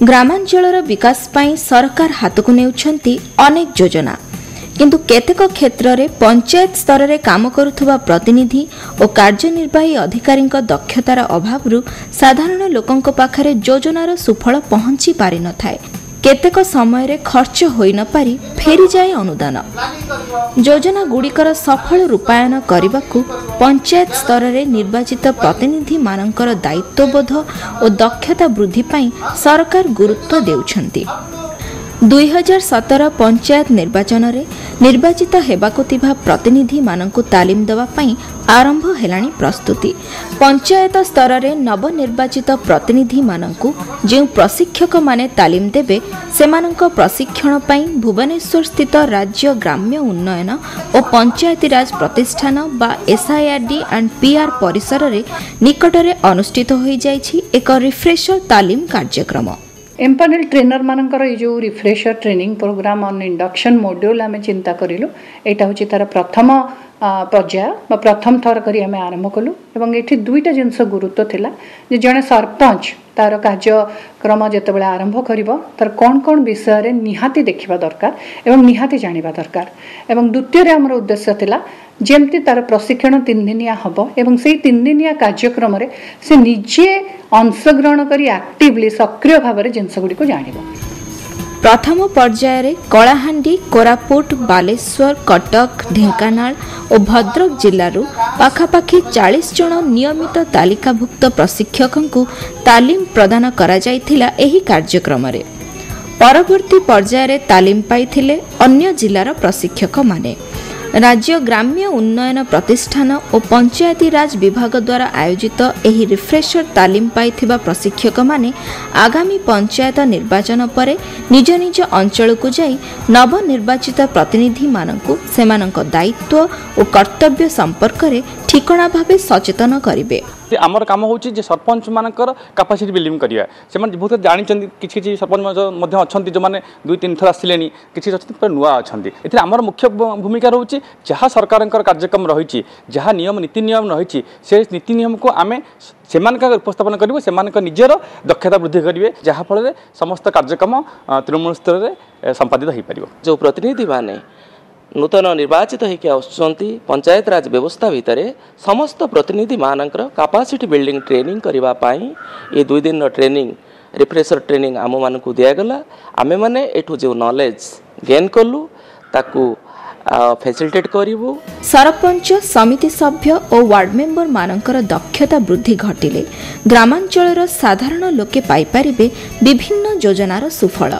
ग्रामांचलर विकास पाई सरकार हाथ को नेउछंती अनेक योजना किंतु केतेक क्षेत्र में पंचायत स्तर में काम करुवा प्रतिनिधि और कार्यनिर्वाही अधिकारी दक्षतार अभाव साधारण लोकों पाखरे योजनार सुफल पहुंची पारि न थाए। केतेक समय रे खर्च होई न पारि फेरी जाए अनुदान। योजना गुड़िकर सफल रूपायन करने पंचायत स्तर में निर्वाचित प्रतिनिधि मानकर दायित्वबोध और दक्षता वृद्धि पाई सरकार गुरुत्व देउछंती। 2017 पंचायत निर्वाचन रे निर्वाचित हेबाकु थिबा प्रतिनिधि मानकु तालीम देवा पई आरंभ हेलाणी प्रस्तुति। पंचायत स्तर रे नवनिर्वाचित प्रतिनिधि मानकु जे प्रशिक्षक माने तालीम देबे सेमानक प्रशिक्षण पई भुवनेश्वर स्थित राज्य ग्राम्य उन्नयन और पंचायती राज प्रतिष्ठान बा SIRD एंड PR परिसर रे निकट रे अनुष्ठित होई जायछि एक रिफ्रेशर तालीम कार्यक्रम। एम्पानेल ट्रेनर मानकर जो refresher training programme on induction module आम चिंता करूँ। यहाँ हूँ तार प्रथम पर्याय प्रथम थर करी आम आरंभ कलु। एवं ये दुईटा जिनस गुरुत्व थिला जे जड़े सरपंच तार कार्यक्रम जितेबाला आरंभ कर तार कौन कौन विषय निहाती देखा दरकार एवं निहाती जानिबा दरकार। एवं द्वितीय आमर उद्देश्य थिला जेमती तार प्रशिक्षण 3 दिनिया हबो एवं से 3 दिनिया कार्यक्रम रे से निजे अंशग्रहण करी एक्टिवली सक्रिय भाव में जिनस गुड़ी को जानिबो। प्रथम पर्याय रे कलाहांडी, कोरापुट, बालेश्वर, कटक, ढेंकानाल और भद्रक जिल्लारू पाखापाखि 40 जन नियमित तालिकाभुक्त प्रशिक्षकों को तालीम प्रदान करा जायथिला एही कार्यक्रम रे। परवर्ती पर्याय रे तालीम पाइथिले अन्य जिल्लार प्रशिक्षक माने। राज्य ग्राम्य उन्नयन प्रतिष्ठान और पंचायती राज विभाग द्वारा आयोजित एही रिफ्रेशर तालीम पाइथिबा प्रशिक्षक माने आगामी पंचायत निर्वाचन परे निज निज अंचल को जाई नवनिर्वाचित प्रतिनिधि मानकु सेमानक दायित्व और कर्तव्य संपर्क रे ठिकणा भावे सचेतन करिवे। आमर काम होची जे सरपंच मानकर कैपेसिटी बिल्डिंग करिया। से माने बहुत जानि चंदी किछि सरपंच मध्ये अछंती जो माने 2-3 थर आसिलेनी किछि अछंती पर नुआ अछंती। एथि आमर मुख्य भूमिका रहउची जहाँ सरकारंकर कार्यक्रम रहिछि जहाँ नियम नीति नियम रहिछि से नीति नियम को आमे सेमानका उपस्थापन करिवो सेमानका निजर दक्षता वृद्धि करिवे जहाँ फल समस्त कार्यक्रम तृणमूल स्तर रे संपादित होई परिवो। जो प्रतिनिधि माने नूतन निर्वाचित होकर आसुचंती पंचायत राज व्यवस्था भितर समस्त प्रतिनिधि मानकर कैपेसिटी बिल्डिंग ट्रेनिंग करबा पाई ये 2 दिन ट्रेनिंग रिफ्रेशर ट्रेनिंग आम मानकु दियागला। आमे माने एठू जो नॉलेज गेन कलु ताकू फैसिलिटेट करिवो। सरपंच, समिति सभ्य और वार्ड मेंबर मानकर दक्षता वृद्धि घटिले ग्रामांचलर साधारण लोके पाई पारिबे विभिन्न योजनार सुफल।